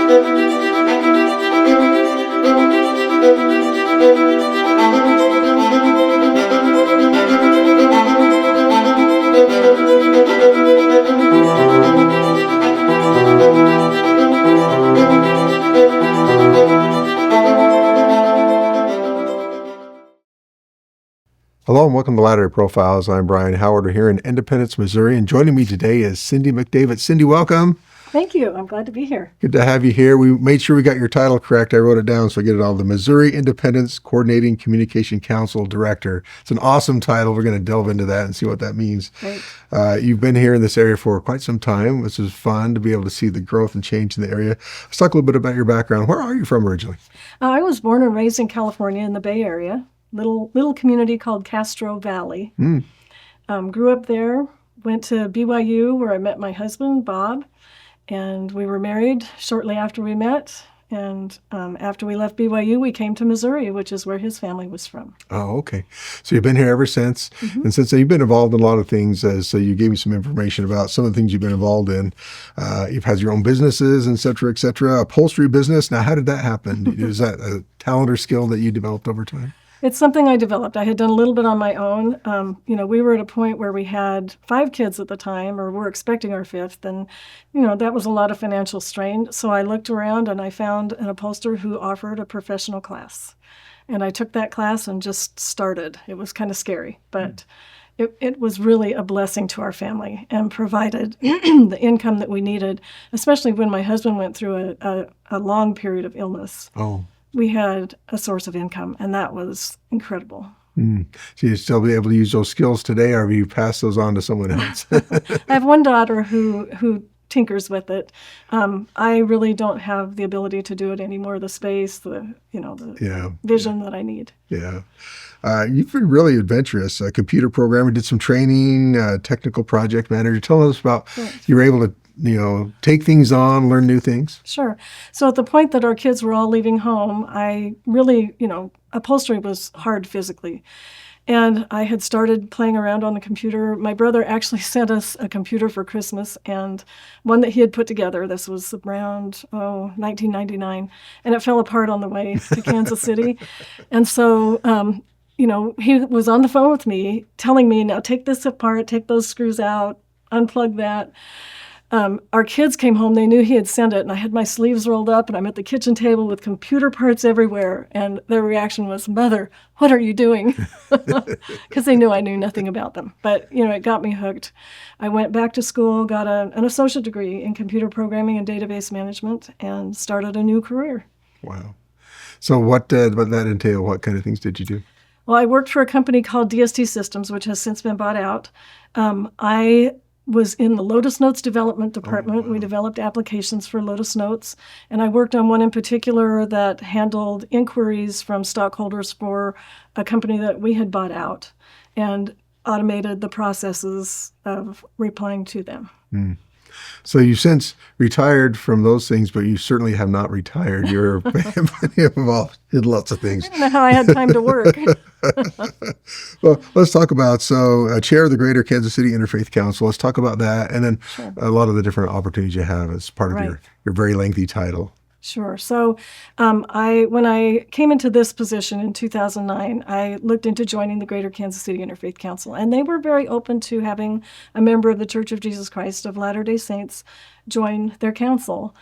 Hello and welcome to Latter-day Profiles. I'm Brian Howard. We're here in Independence, Missouri, and joining me today is Cindy McDavitt. Cindy, welcome. Thank you. I'm glad to be here. Good to have you here. We made sure we got your title correct. I wrote it down so I get it all. The Missouri Independence Coordinating Communication Council Director. It's an awesome title. We're going to delve into that and see what that means. Great. You've been here in this area for quite some time, which is fun to be able to see the growth and change in the area. Let's talk a little bit about your background. Where are you from originally? I was born and raised in California in the Bay Area. Little community called Castro Valley. Grew up there, went to BYU where I met my husband, Bob, and we were married shortly after we met. And after we left BYU, we came to Missouri, which is where his family was from. Oh, okay. So you've been here ever since. Mm-hmm. And since then, you've been involved in a lot of things. So you gave me some information about some of the things you've been involved in. You've had your own businesses, et cetera, upholstery business. Now, how did that happen? Is that a talent or skill that you developed over time? It's something I developed. I had done a little bit on my own. We were at a point where we had 5 kids at the time, or were expecting our 5th, and, that was a lot of financial strain. So I looked around and I found an upholsterer who offered a professional class. And I took that class and just started. It was kind of scary, but it was really a blessing to our family and provided the income that we needed, especially when my husband went through a long period of illness. Oh. We had a source of income, and that was incredible. So you still be able to use those skills today, or have you passed those on to someone else? I have one daughter who tinkers with it. I really don't have the ability to do it anymore. The space, the vision that I need. Yeah. You've been really adventurous. A computer programmer, did some training, technical project manager. Tell us about you were able to take things on, learn new things? Sure. So at the point that our kids were all leaving home, I really, upholstery was hard physically. And I had started playing around on the computer. My brother actually sent us a computer for Christmas, and one that he had put together. This was around, 1999. And it fell apart on the way to Kansas City. And so, he was on the phone with me telling me, now take this apart, take those screws out, unplug that. Our kids came home, they knew he had sent it, and I had my sleeves rolled up, and I'm at the kitchen table with computer parts everywhere, and their reaction was, "Mother, what are you doing?" Because they knew I knew nothing about them. But, it got me hooked. I went back to school, got an associate degree in computer programming and database management, and started a new career. Wow. So what did that entail? What kind of things did you do? Well, I worked for a company called DST Systems, which has since been bought out. I was in the Lotus Notes development department. Oh, wow. We developed applications for Lotus Notes, and I worked on one in particular that handled inquiries from stockholders for a company that we had bought out and automated the processes of replying to them. So you've since retired from those things, but you certainly have not retired. You're involved in lots of things. I don't know how I had time to work. Well, let's talk about, chair of the Greater Kansas City Interfaith Council. Let's talk about that, and then a lot of the different opportunities you have as part of your very lengthy title. Sure. So when I came into this position in 2009, I looked into joining the Greater Kansas City Interfaith Council, and they were very open to having a member of the Church of Jesus Christ of Latter-day Saints join their council.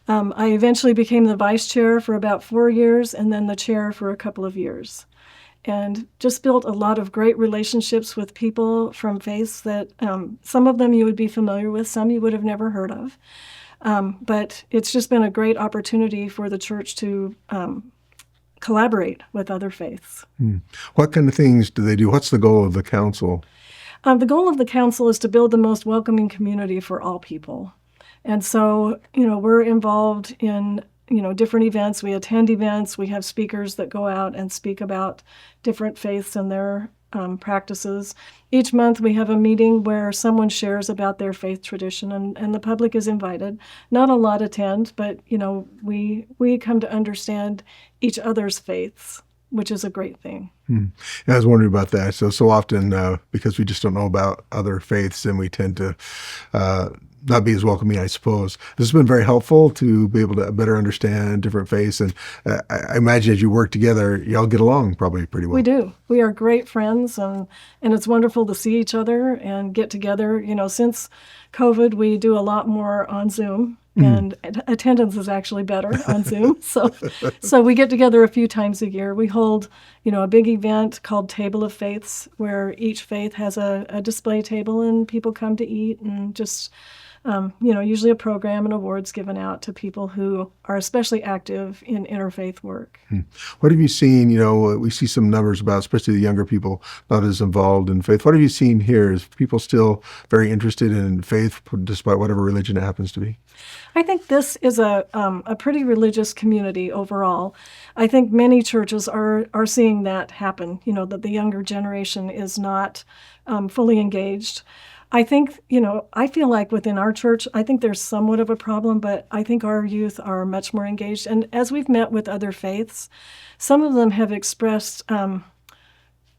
I eventually became the vice chair for about 4 years, and then the chair for a couple of years, and just built a lot of great relationships with people from faiths that some of them you would be familiar with, some you would have never heard of. But it's just been a great opportunity for the church to collaborate with other faiths. What kind of things do they do? What's the goal of the council? The goal of the council is to build the most welcoming community for all people. And so, we're involved in, different events. We attend events. We have speakers that go out and speak about different faiths and their practices. Each month we have a meeting where someone shares about their faith tradition, and the public is invited. Not a lot attend, but we come to understand each other's faiths, which is a great thing. I was wondering about that. So often, because we just don't know about other faiths, and we tend to not be as welcoming, I suppose. This has been very helpful to be able to better understand different faiths. And I imagine as you work together, y'all get along probably pretty well. We do. We are great friends, and it's wonderful to see each other and get together. Since COVID, we do a lot more on Zoom, and attendance is actually better on Zoom. So we get together a few times a year. We hold, a big event called Table of Faiths, where each faith has a display table and people come to eat, and just usually a program and awards given out to people who are especially active in interfaith work. What have you seen? We see some numbers about, especially the younger people, not as involved in faith. What have you seen here? Is people still very interested in faith, despite whatever religion it happens to be? I think this is a pretty religious community overall. I think many churches are seeing that happen, that the younger generation is not fully engaged. I think, I feel like within our church, I think there's somewhat of a problem, but I think our youth are much more engaged. And as we've met with other faiths, some of them have expressed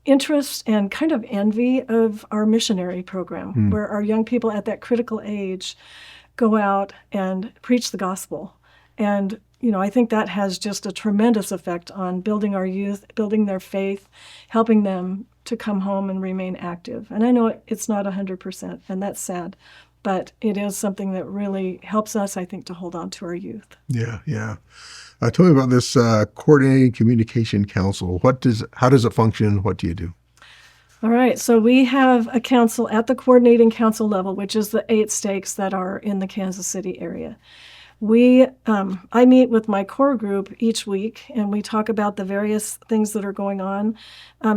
interest and kind of envy of our missionary program, where our young people at that critical age go out and preach the gospel. And, I think that has just a tremendous effect on building our youth, building their faith, helping them to come home and remain active. And I know it's not 100%, and that's sad, but it is something that really helps us, I think, to hold on to our youth. Yeah. Tell me about this Coordinating Communication Council. How does it function? What do you do? All right, so we have a council at the Coordinating Council level, which is the 8 stakes that are in the Kansas City area. I meet with my core group each week, and we talk about the various things that are going on.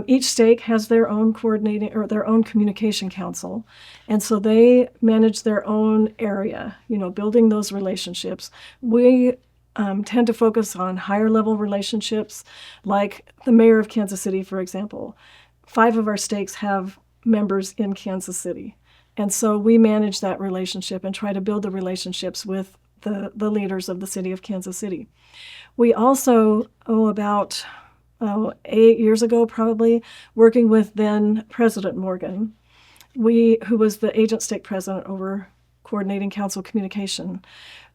Each stake has their own coordinating or their own communication council, and so they manage their own area, building those relationships. We tend to focus on higher level relationships, like the mayor of Kansas City, for example. 5 of our stakes have members in Kansas City, and so we manage that relationship and try to build the relationships with the leaders of the city of Kansas City. We also, about 8 years ago probably, working with then President Morgan, who was the agent stake president over Coordinating Council Communication,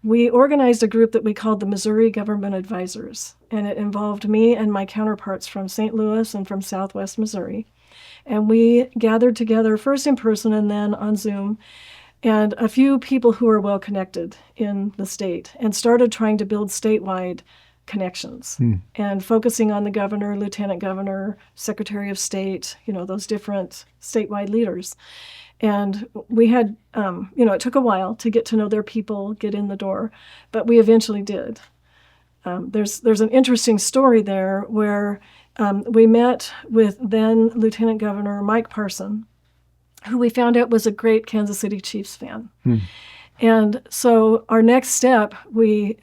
we organized a group that we called the Missouri Government Advisors, and it involved me and my counterparts from St. Louis and from Southwest Missouri. And we gathered together first in person and then on Zoom, and a few people who are well connected in the state, and started trying to build statewide connections and focusing on the governor, lieutenant governor, secretary of state, those different statewide leaders. And we had, it took a while to get to know their people, get in the door, but we eventually did. There's an interesting story there where we met with then Lieutenant Governor Mike Parson, who we found out was a great Kansas City Chiefs fan. And so our next step, we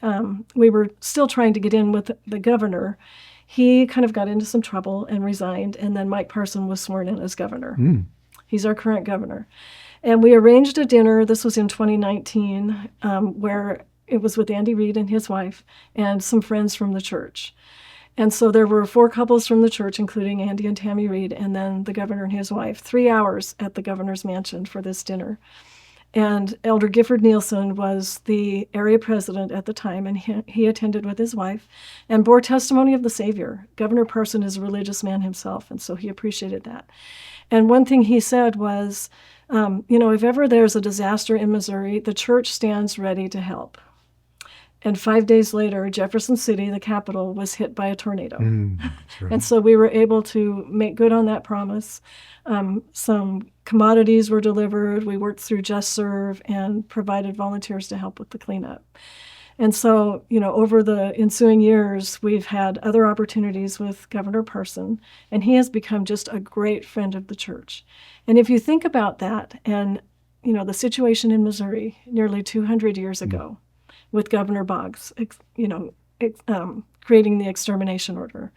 were still trying to get in with the governor. He kind of got into some trouble and resigned, and then Mike Parson was sworn in as governor. He's our current governor. And we arranged a dinner, this was in 2019, where it was with Andy Reid and his wife and some friends from the church. And so there were 4 couples from the church, including Andy and Tammy Reid, and then the governor and his wife, 3 hours at the governor's mansion for this dinner. And Elder Gifford Nielsen was the area president at the time, and he attended with his wife and bore testimony of the Savior. Governor Parson is a religious man himself, and so he appreciated that. And one thing he said was, if ever there's a disaster in Missouri, the church stands ready to help. And 5 days later, Jefferson City, the capital, was hit by a tornado. Right. And so we were able to make good on that promise. Some commodities were delivered. We worked through Just Serve and provided volunteers to help with the cleanup. And so, over the ensuing years, we've had other opportunities with Governor Parson, and he has become just a great friend of the church. And if you think about that and, the situation in Missouri nearly 200 years ago, with Governor Boggs, creating the extermination order.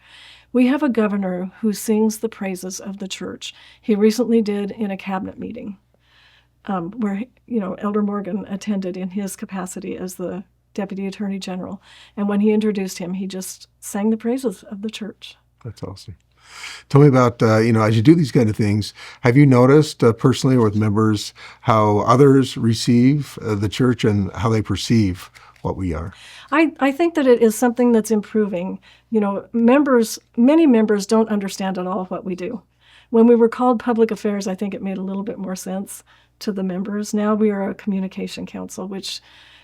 We have a governor who sings the praises of the church. He recently did in a cabinet meeting where, Elder Morgan attended in his capacity as the Deputy Attorney General. And when he introduced him, he just sang the praises of the church. That's awesome. Tell me about, as you do these kind of things, have you noticed personally or with members how others receive the church and how they perceive what we are? I think that it is something that's improving. Many members don't understand at all what we do. When we were called public affairs, I think it made a little bit more sense to the members. Now we are a communication council, which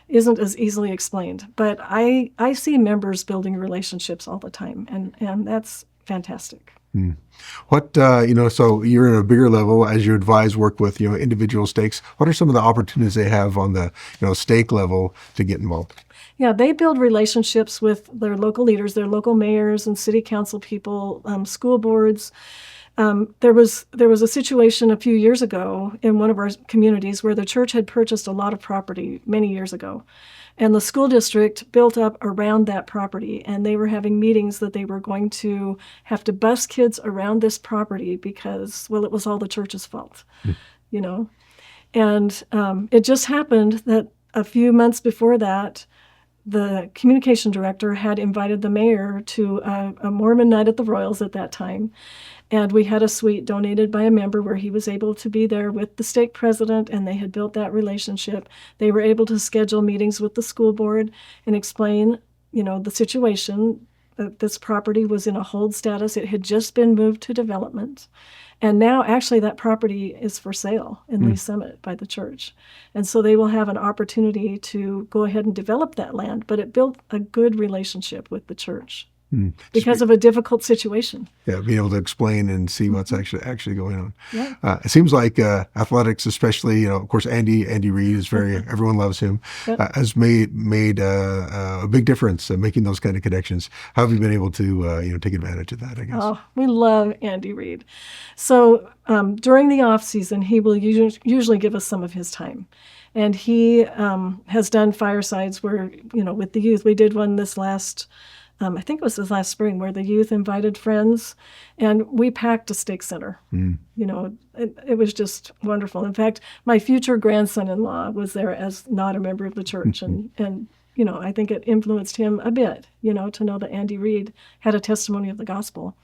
isn't as easily explained. But I see members building relationships all the time, and that's fantastic. What, so you're in a bigger level as you advise, work with, individual stakes. What are some of the opportunities they have on the, stake level to get involved? Yeah, they build relationships with their local leaders, their local mayors and city council people, school boards. There was a situation a few years ago in one of our communities where the church had purchased a lot of property many years ago. And the school district built up around that property, and they were having meetings that they were going to have to bus kids around this property because, well, it was all the church's fault, And it just happened that a few months before that, the communication director had invited the mayor to a Mormon night at the Royals at that time. And we had a suite donated by a member where he was able to be there with the stake president, and they had built that relationship. They were able to schedule meetings with the school board and explain, the situation, that this property was in a hold status. It had just been moved to development. And now, actually, that property is for sale in Lee Summit by the church. And so they will have an opportunity to go ahead and develop that land. But it built a good relationship with the church because of a difficult situation. Yeah, be able to explain and see what's actually going on. Yeah. It seems like athletics, especially, of course, Andy Reid is everyone loves him, has made a big difference in making those kind of connections. How have you been able to, take advantage of that, I guess? Oh, we love Andy Reid. So during the off season, he will usually give us some of his time. And he has done firesides where, with the youth. We did one this last I think it was this last spring, where the youth invited friends, and we packed a stake center. It was just wonderful. In fact, my future grandson-in-law was there as not a member of the church, and I think it influenced him a bit, to know that Andy Reid had a testimony of the gospel.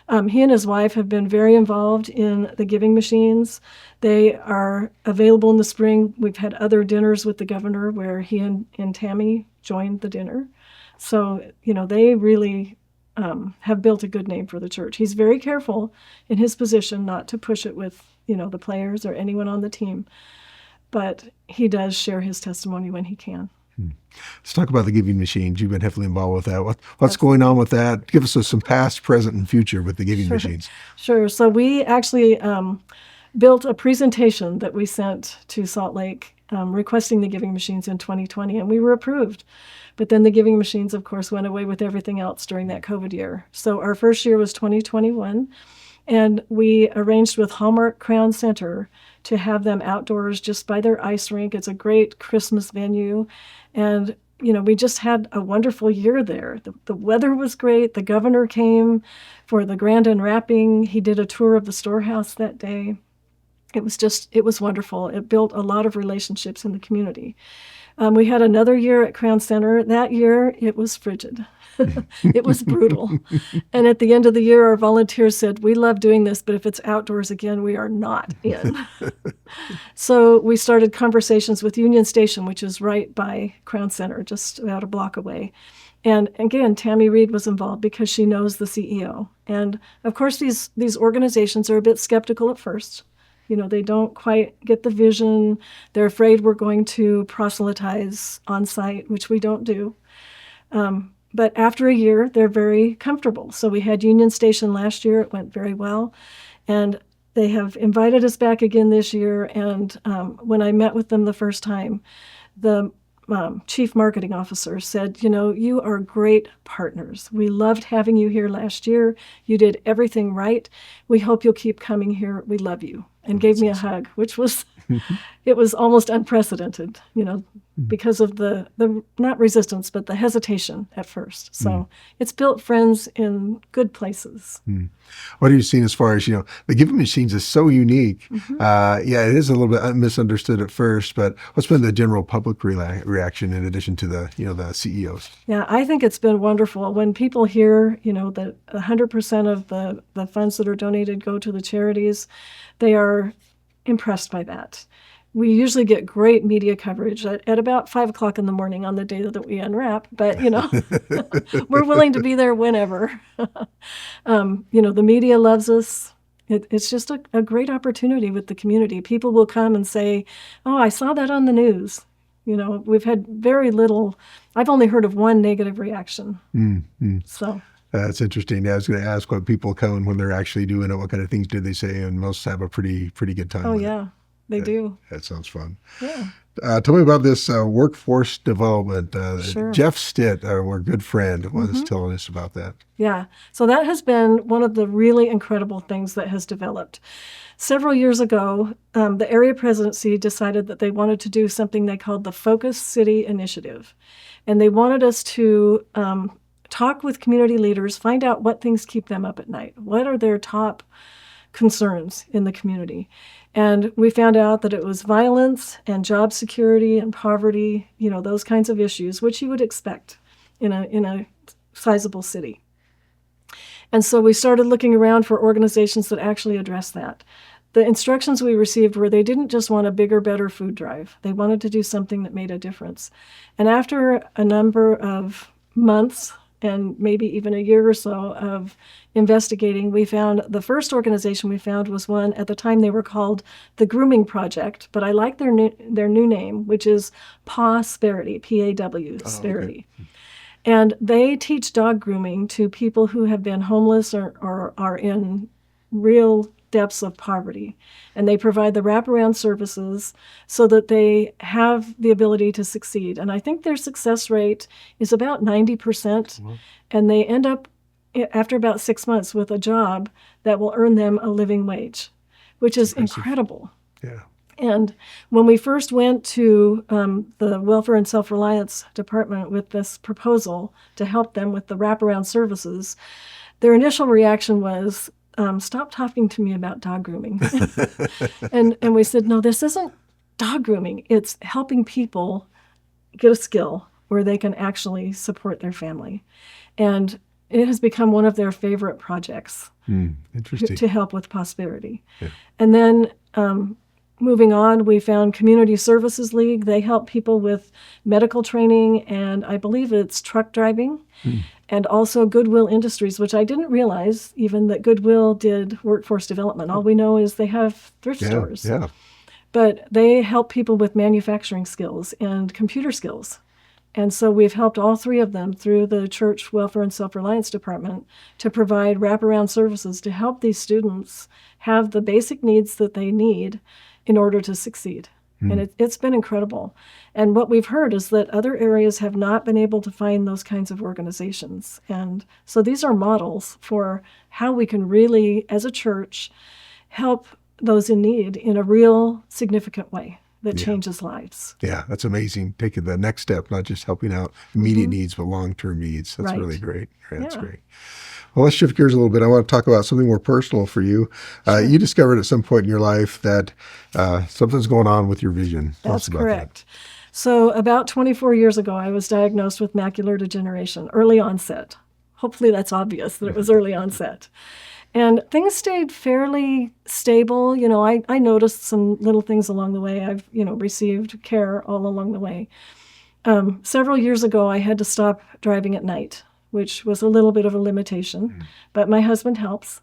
He and his wife have been very involved in the giving machines. They are available in the spring. We've had other dinners with the governor where he and Tammy joined the dinner. So, they really have built a good name for the church. He's very careful in his position not to push it with, the players or anyone on the team. But he does share his testimony when he can. Let's talk about the giving machines. You've been heavily involved with that. What's going on with that? Give us some past, present, and future with the giving machines. Sure. So we actually built a presentation that we sent to Salt Lake requesting the giving machines in 2020, and we were approved. But then the giving machines, of course, went away with everything else during that COVID year. So our first year was 2021, and we arranged with Hallmark Crown Center to have them outdoors just by their ice rink. It's a great Christmas venue, and we just had a wonderful year there. The weather was great. The governor came for the grand unwrapping. He did a tour of the storehouse that day. It was wonderful. It built a lot of relationships in the community. We had another year at Crown Center. That year, it was frigid. It was brutal. And at the end of the year, our volunteers said, "We love doing this, but if it's outdoors again, we are not in." So we started conversations with Union Station, which is right by Crown Center, just about a block away. And again, Tammy Reid was involved because she knows the CEO. And of course, these organizations are a bit skeptical at first. They don't quite get the vision. They're afraid we're going to proselytize on site, which we don't do. But after a year, they're very comfortable. So we had Union Station last year. It went very well. And they have invited us back again this year. And when I met with them the first time, the chief marketing officer said, "You are great partners. We loved having you here last year. You did everything right. We hope you'll keep coming here. We love you." And gave me a hug, which was It was almost unprecedented, because of the not resistance, but the hesitation at first. So it's built friends in good places. What have you seen as far as, the giving machines is so unique. Yeah, it is a little bit misunderstood at first, but what's been the general public reaction in addition to the CEOs? Yeah, I think it's been wonderful. When people hear, that 100% of the funds that are donated go to the charities, they are impressed by that. We usually get great media coverage at about 5 o'clock in the morning on the day that we unwrap, but, we're willing to be there whenever. The media loves us. It's just a great opportunity with the community. People will come and say, oh, I saw that on the news. We've had very little, I've only heard of one negative reaction. So. That's interesting. I was going to ask what people come when they're actually doing it. What kind of things do they say? And most have a pretty good time. Oh, yeah. They do. That sounds fun. Yeah. Tell me about this workforce development. Sure. Jeff Stitt, our good friend, was telling us about that. Yeah. So that has been one of the really incredible things that has developed. Several years ago, the area presidency decided that they wanted to do something they called the Focus City Initiative. And they wanted us to talk with community leaders, find out what things keep them up at night. What are their top concerns in the community? And we found out that it was violence and job security and poverty, those kinds of issues, which you would expect in a sizable city. And so we started looking around for organizations that actually address that. The instructions we received were they didn't just want a bigger, better food drive. They wanted to do something that made a difference. And after a number of months and maybe even a year or so of investigating, we found the first organization we found was one, at the time they were called the Grooming Project, but I like their new name, which is Pawsperity, P-A-W, Sperity. Okay. And they teach dog grooming to people who have been homeless or are in real depths of poverty. And they provide the wraparound services so that they have the ability to succeed. And I think their success rate is about 90%. Wow. And they end up, after about 6 months, with a job that will earn them a living wage, which is incredible. Yeah. And when we first went to the Welfare and Self-Reliance Department with this proposal to help them with the wraparound services, their initial reaction was, stop talking to me about dog grooming. and we said, no, this isn't dog grooming. It's helping people get a skill where they can actually support their family. And it has become one of their favorite projects to help with Pawsperity. Yeah. And then moving on, we found Community Services League. They help people with medical training, and I believe it's truck driving. And also Goodwill Industries, which I didn't realize even that Goodwill did workforce development. All we know is they have thrift stores. Yeah. But they help people with manufacturing skills and computer skills. And so we've helped all three of them through the Church Welfare and Self-Reliance Department to provide wraparound services to help these students have the basic needs that they need in order to succeed. And it's been incredible. And what we've heard is that other areas have not been able to find those kinds of organizations. And so these are models for how we can really, as a church, help those in need in a real significant way that changes lives. Yeah, that's amazing. Taking the next step, not just helping out immediate needs, but long-term needs. That's really great. That's great. Well, let's shift gears a little bit. I want to talk about something more personal for you. Sure. You discovered at some point in your life that something's going on with your vision. That's correct. So about 24 years ago, I was diagnosed with macular degeneration, early onset. Hopefully that's obvious that it was early onset. And things stayed fairly stable. I noticed some little things along the way. I've, received care all along the way. Several years ago, I had to stop driving at night, which was a little bit of a limitation, but my husband helps.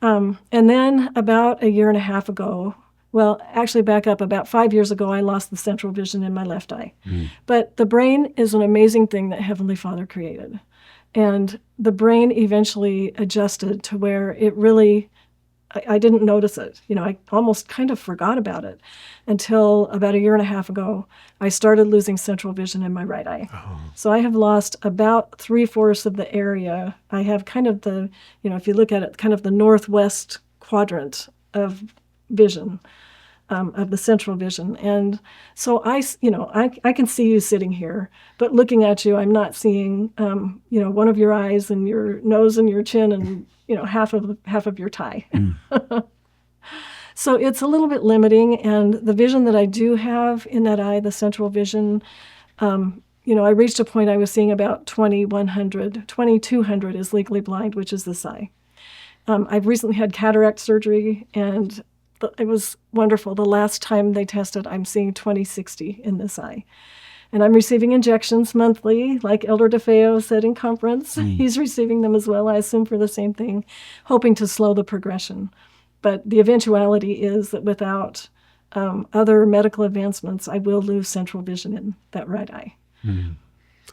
And then about a year and a half ago, well, actually back up, about 5 years ago, I lost the central vision in my left eye. But the brain is an amazing thing that Heavenly Father created. And the brain eventually adjusted to where it really, I didn't notice it. I almost kind of forgot about it until about a year and a half ago, I started losing central vision in my right eye. Oh. So I have lost about 3/4 of the area. I have kind of the, if you look at it, kind of the northwest quadrant of vision. of the central vision. And so I can see you sitting here, but looking at you, I'm not seeing, one of your eyes and your nose and your chin and, half of your tie. So it's a little bit limiting. And the vision that I do have in that eye, the central vision, I reached a point I was seeing about 2100. 2200 is legally blind, which is this eye. I've recently had cataract surgery, and it was wonderful. The last time they tested, I'm seeing 20/60 in this eye. And I'm receiving injections monthly, like Elder DeFeo said in conference. He's receiving them as well, I assume, for the same thing, hoping to slow the progression. But the eventuality is that without other medical advancements, I will lose central vision in that right eye.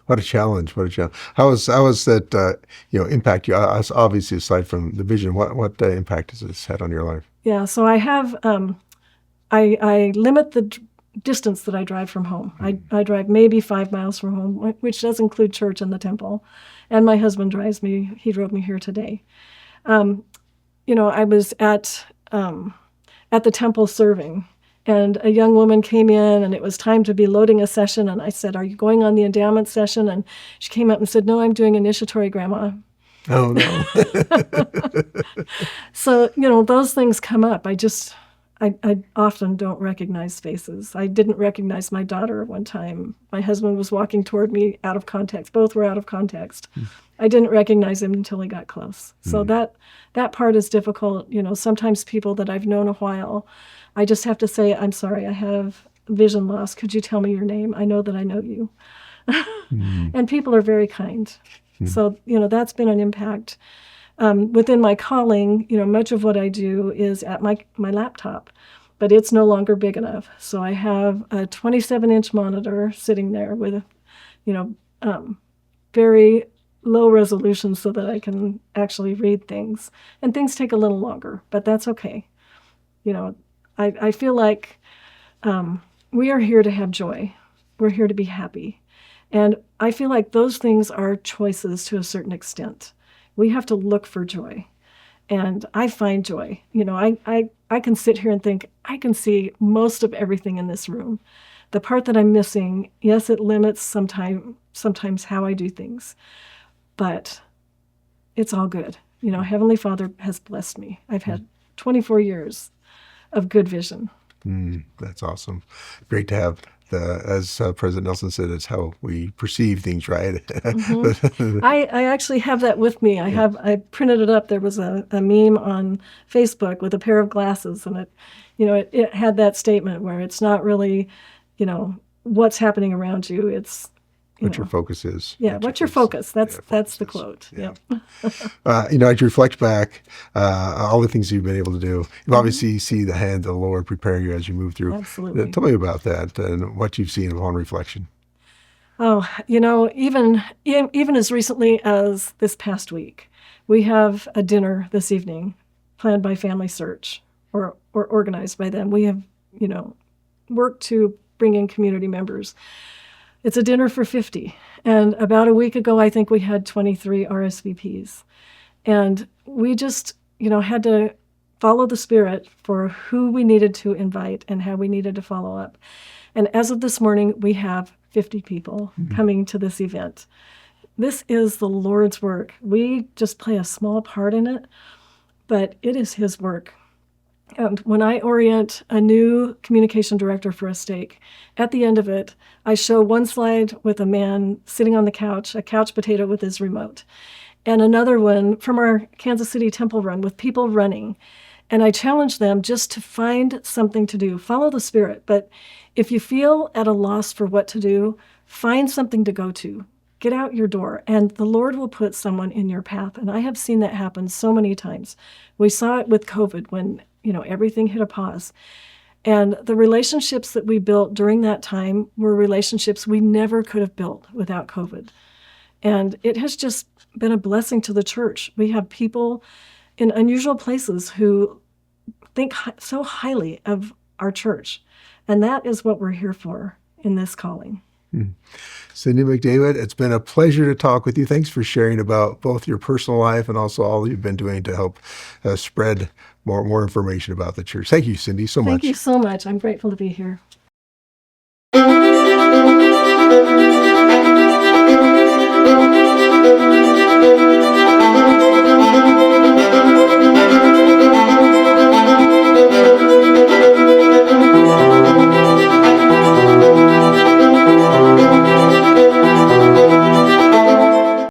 What a challenge! What a challenge! How was that? Impact you? Obviously, aside from the vision, what impact has this had on your life? Yeah, so I have I limit the distance that I drive from home. I drive maybe 5 miles from home, which does include church and the temple. And my husband drives me. He drove me here today. I was at the temple serving, and a young woman came in, and it was time to be loading a session. And I said, "Are you going on the endowment session?" And she came up and said, "No, I'm doing initiatory, Grandma." Oh, no. So, those things come up. I often don't recognize faces. I didn't recognize my daughter one time. My husband was walking toward me out of context. Both were out of context. I didn't recognize him until he got close. So that part is difficult. Sometimes people that I've known a while, I just have to say, "I'm sorry, I have vision loss. Could you tell me your name? I know that I know you." And people are very kind. So, that's been an impact. Within my calling, much of what I do is at my laptop, but it's no longer big enough. So I have a 27-inch monitor sitting there with, very low resolution so that I can actually read things. And things take a little longer, but that's okay. I feel like we are here to have joy. We're here to be happy. And I feel like those things are choices to a certain extent. We have to look for joy. And I find joy. I can sit here and think, I can see most of everything in this room. The part that I'm missing, yes, it limits sometimes how I do things. But it's all good. Heavenly Father has blessed me. I've had 24 years of good vision. That's awesome. Great to have. As President Nelson said, it's how we perceive things, right? I actually have that with me. I printed it up. There was a meme on Facebook with a pair of glasses, and it had that statement where it's not really, what's happening around you. It's what your focus is. Yeah, what's your focus? That's the quote. Yeah. As you reflect back, all the things you've been able to do, you obviously see the hand of the Lord prepare you as you move through. Absolutely. Tell me about that and what you've seen upon reflection. Oh, even as recently as this past week, we have a dinner this evening planned by Family Search or organized by them. We have, worked to bring in community members. It's a dinner for 50. And about a week ago, I think we had 23 RSVPs. And we just, had to follow the Spirit for who we needed to invite and how we needed to follow up. And as of this morning, we have 50 people coming to this event. This is the Lord's work. We just play a small part in it, but it is His work. And when I orient a new communication director for a stake, at the end of it, I show one slide with a man sitting on the couch, a couch potato with his remote, and another one from our Kansas City Temple run with people running. And I challenge them just to find something to do. Follow the Spirit. But if you feel at a loss for what to do, find something to go to. Get out your door, and the Lord will put someone in your path. And I have seen that happen so many times. We saw it with COVID when everything hit a pause. And the relationships that we built during that time were relationships we never could have built without COVID. And it has just been a blessing to the church. We have people in unusual places who think so highly of our church. And that is what we're here for in this calling. Cindy McDavitt, it's been a pleasure to talk with you. Thanks for sharing about both your personal life and also all you've been doing to help spread more information about the church. Thank you, Cindy, so much. Thank you so much. I'm grateful to be here.